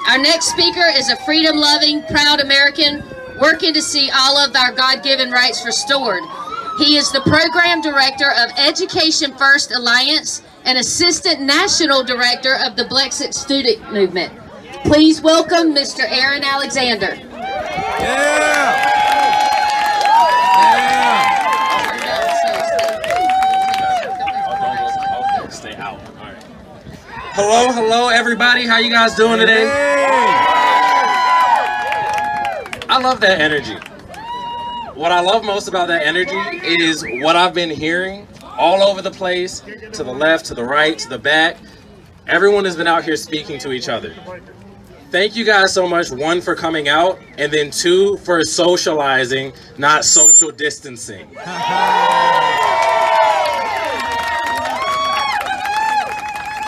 Our next speaker is a freedom-loving, proud American working to see all of our God-given rights restored. He is the Program Director of Education First Alliance and Assistant National Director of the BLEXIT Student Movement. Please welcome Mr. Aaron Alexander. Yeah! Stay out. All right. Hello, everybody. How you guys doing today? I love that energy. What I love most about that energy is what I've been hearing all over the place, to the left, to the right, to the back. Everyone has been out here speaking to each other. Thank you guys so much, one, for coming out, and then two, for socializing, not social distancing.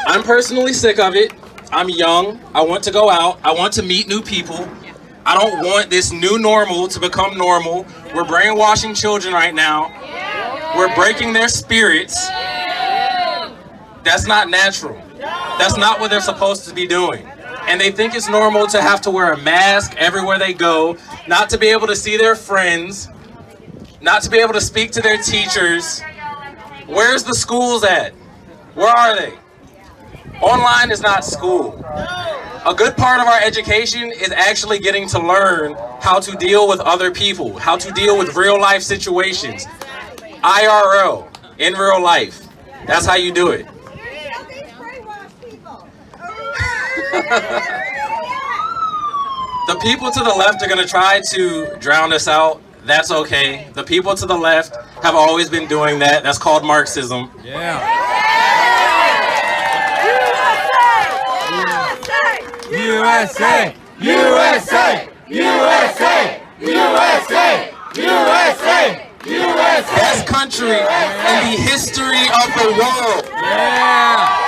I'm personally sick of it. I'm young. I want to go out. I want to meet new people. I don't want this new normal to become normal. We're brainwashing children right now. We're breaking their spirits. That's not natural. That's not what they're supposed to be doing. And they think it's normal to have to wear a mask everywhere they go, not to be able to see their friends, not to be able to speak to their teachers. Where's the schools at? Where are they? Online is not school. A good part of our education is actually getting to learn how to deal with other people, how to deal with real life situations. IRL, in real life. That's how you do it. The people to the left are going to try to drown us out. That's okay. The people to the left have always been doing that. That's called Marxism. Yeah. USA! USA! USA! USA! USA! USA! Best country in the history of the world. Yeah!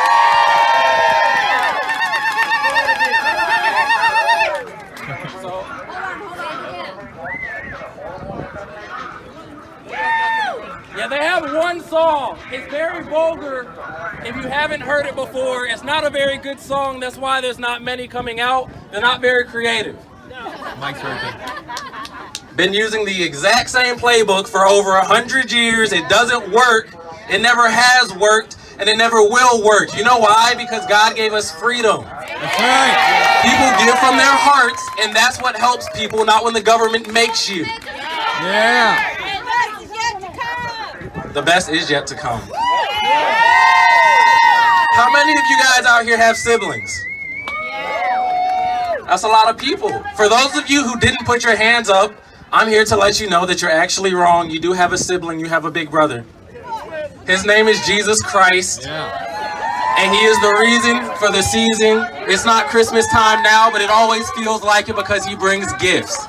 Yeah, they have one song. It's very vulgar. If you haven't heard it before, it's not a very good song. That's why there's not many coming out. They're not very creative. Mike's working. Been using the exact same playbook for over 100 years. It doesn't work. It never has worked, and it never will work. You know why? Because God gave us freedom. That's right. People give from their hearts, and that's what helps people, not when the government makes you. Yeah. The best is yet to come. How many of you guys out here have siblings? That's a lot of people. For those of you who didn't put your hands up, I'm here to let you know that you're actually wrong. You do have a sibling. You have a big brother. His name is Jesus Christ. And he is the reason for the season. It's not Christmas time now, but it always feels like it because he brings gifts.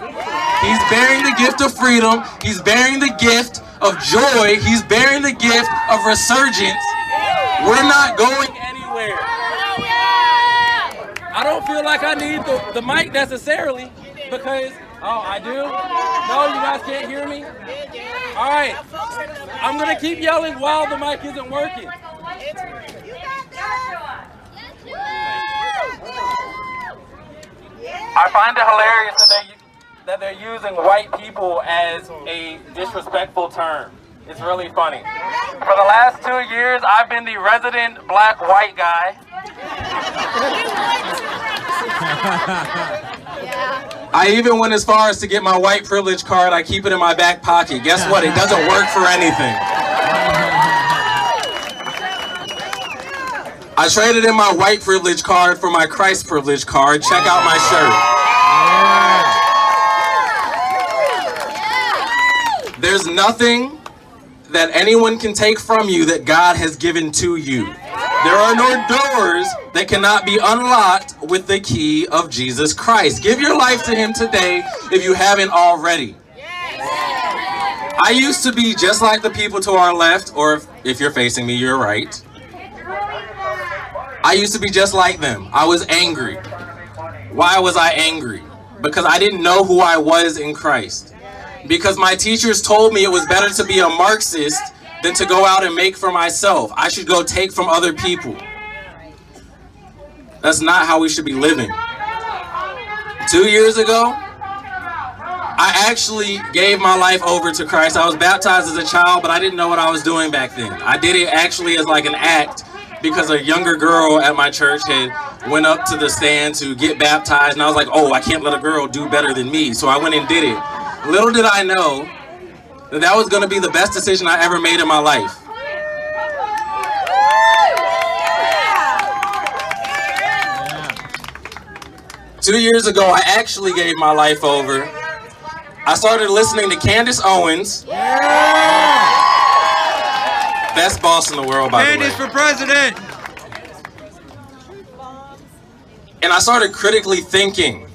He's bearing the gift of freedom. He's bearing the gift of joy. He's bearing the gift of resurgence. We're not going anywhere. I don't feel like I need the mic necessarily because, oh, I do? No, you guys can't hear me? All right. I'm going to keep yelling while the mic isn't working. I find it hilarious that they're using white people as a disrespectful term. It's really funny. For the last 2 years, I've been the resident black white guy. I even went as far as to get my white privilege card. I keep it in my back pocket. Guess what? It doesn't work for anything. I traded in my white privilege card for my Christ privilege card. Check out my shirt. There's nothing that anyone can take from you that God has given to you. There are no doors that cannot be unlocked with the key of Jesus Christ. Give your life to him today if you haven't already. I used to be just like the people to our left, or if you're facing me, you're right. I used to be just like them. I was angry. Why was I angry? Because I didn't know who I was in Christ. Because my teachers told me it was better to be a Marxist than to go out and make for myself. I should go take from other people. That's not how we should be living. 2 years ago, I actually gave my life over to Christ. I was baptized as a child, but I didn't know what I was doing back then. I did it actually as like an act because a younger girl at my church had went up to the stand to get baptized, and I was like, oh, I can't let a girl do better than me. So I went and did it. Little did I know that that was going to be the best decision I ever made in my life. Yeah. 2 years ago, I actually gave my life over. I started listening to Candace Owens. Yeah. Best boss in the world, by the way. Candace for president. And I started critically thinking.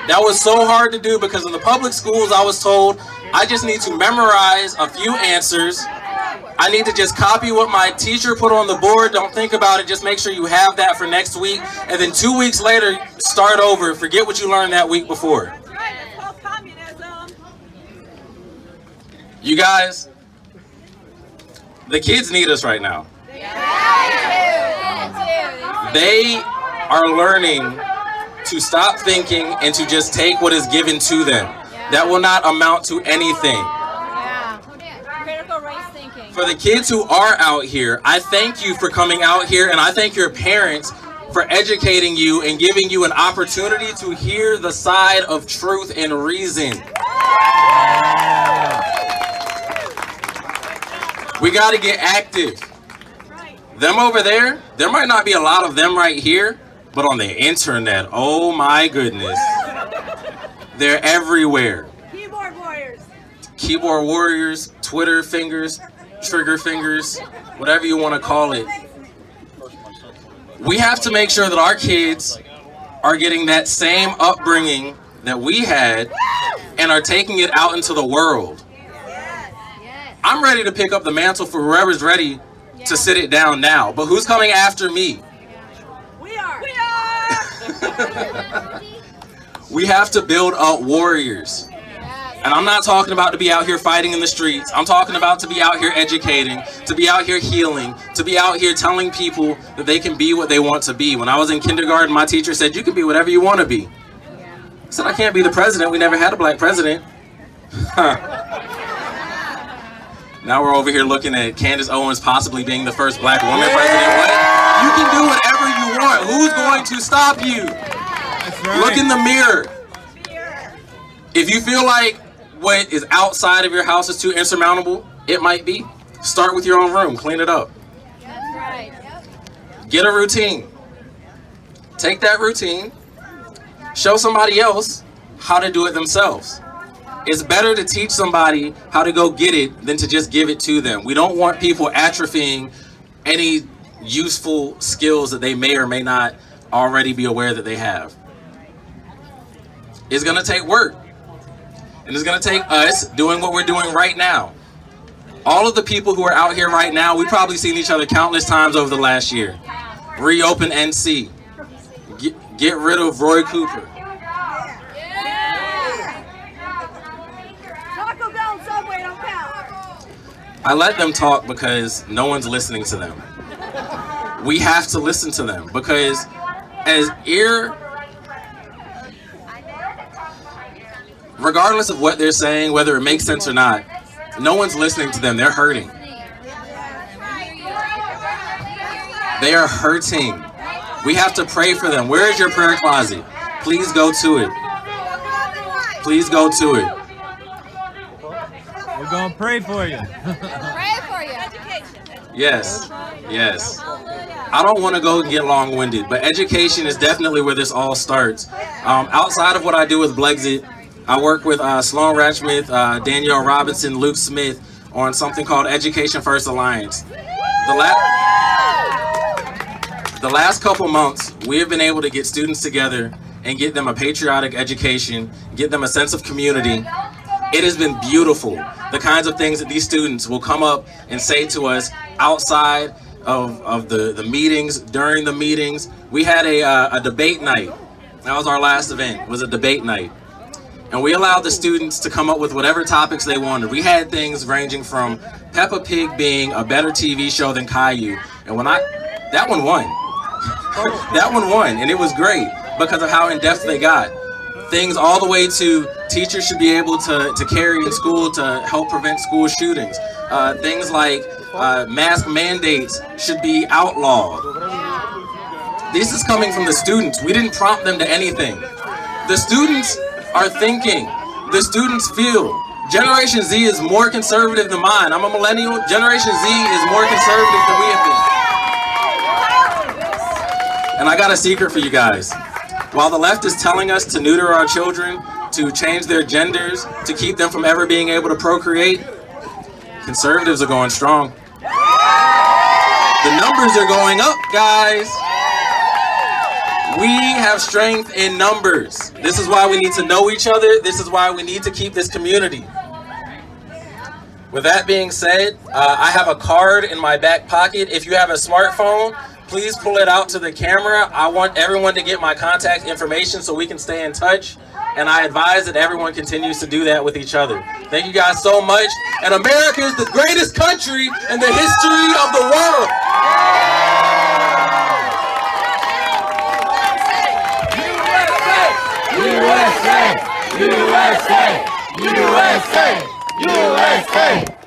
That was so hard to do because in the public schools I was told I just need to memorize a few answers. I need to just copy what my teacher put on the board. Don't think about it. Just make sure you have that for next week. And then 2 weeks later, start over. Forget what you learned that week before. You guys, the kids need us right now. They are learning to stop thinking and to just take what is given to them. That will not amount to anything. Critical race thinking. For the kids who are out here, I thank you for coming out here, and I thank your parents for educating you and giving you an opportunity to hear the side of truth and reason. We got to get active. Them over there, there might not be a lot of them right here, but on the internet, oh my goodness. They're everywhere. Keyboard warriors. Keyboard warriors, Twitter fingers, trigger fingers, whatever you want to call it. We have to make sure that our kids are getting that same upbringing that we had and are taking it out into the world. I'm ready to pick up the mantle for whoever's ready to sit it down now. But who's coming after me? We are. We have to build up warriors. And I'm not talking about to be out here fighting in the streets. I'm talking about to be out here educating, to be out here healing, to be out here telling people that they can be what they want to be. When I was in kindergarten, my teacher said, you can be whatever you want to be. I said, I can't be the president. We never had a black president. Now we're over here looking at Candace Owens possibly being the first black woman president. What? You can do whatever you want. Who's going to stop you? That's right. Look in the mirror. If you feel like what is outside of your house is too insurmountable, it might be. Start with your own room. Clean it up. That's right. Get a routine. Take that routine. Show somebody else how to do it themselves. It's better to teach somebody how to go get it than to just give it to them. We don't want people atrophying any useful skills that they may or may not already be aware that they have. It's going to take work. And it's going to take us doing what we're doing right now. All of the people who are out here right now, we've probably seen each other countless times over the last year. Reopen NC. Get rid of Roy Cooper. I let them talk because no one's listening to them. We have to listen to them because regardless of what they're saying, whether it makes sense or not, no one's listening to them. They're hurting. They are hurting. We have to pray for them. Where is your prayer closet? Please go to it. Please go to it. We're going to pray for you. Pray for you. Education. Yes. Yes. I don't want to go and get long-winded, but education is definitely where this all starts. Outside of what I do with BLEXIT, I work with Sloan Ratchmith, Danielle Robinson, Luke Smith on something called Education First Alliance. The last couple months, we have been able to get students together and get them a patriotic education, get them a sense of community. It has been beautiful. The kinds of things that these students will come up and say to us outside of the meetings, during the meetings. We had a debate night. That was our last event, was a debate night. And we allowed the students to come up with whatever topics they wanted. We had things ranging from Peppa Pig being a better TV show than Caillou. And that one won. That one won, and it was great because of how in-depth they got. Things all the way to teachers should be able to carry in school to help prevent school shootings. Things like mask mandates should be outlawed. This is coming from the students. We didn't prompt them to anything. The students are thinking. The students feel. Generation Z is more conservative than mine. I'm a millennial. Generation Z is more conservative than we have been. And I got a secret for you guys. While the left is telling us to neuter our children, to change their genders, to keep them from ever being able to procreate, conservatives are going strong. The numbers are going up, guys. We have strength in numbers. This is why we need to know each other. This is why we need to keep this community. With that being said, I have a card in my back pocket. If you have a smartphone, please pull it out to the camera. I want everyone to get my contact information so we can stay in touch. And I advise that everyone continues to do that with each other. Thank you guys so much. And America is the greatest country in the history of the world. USA! USA! USA! USA! USA!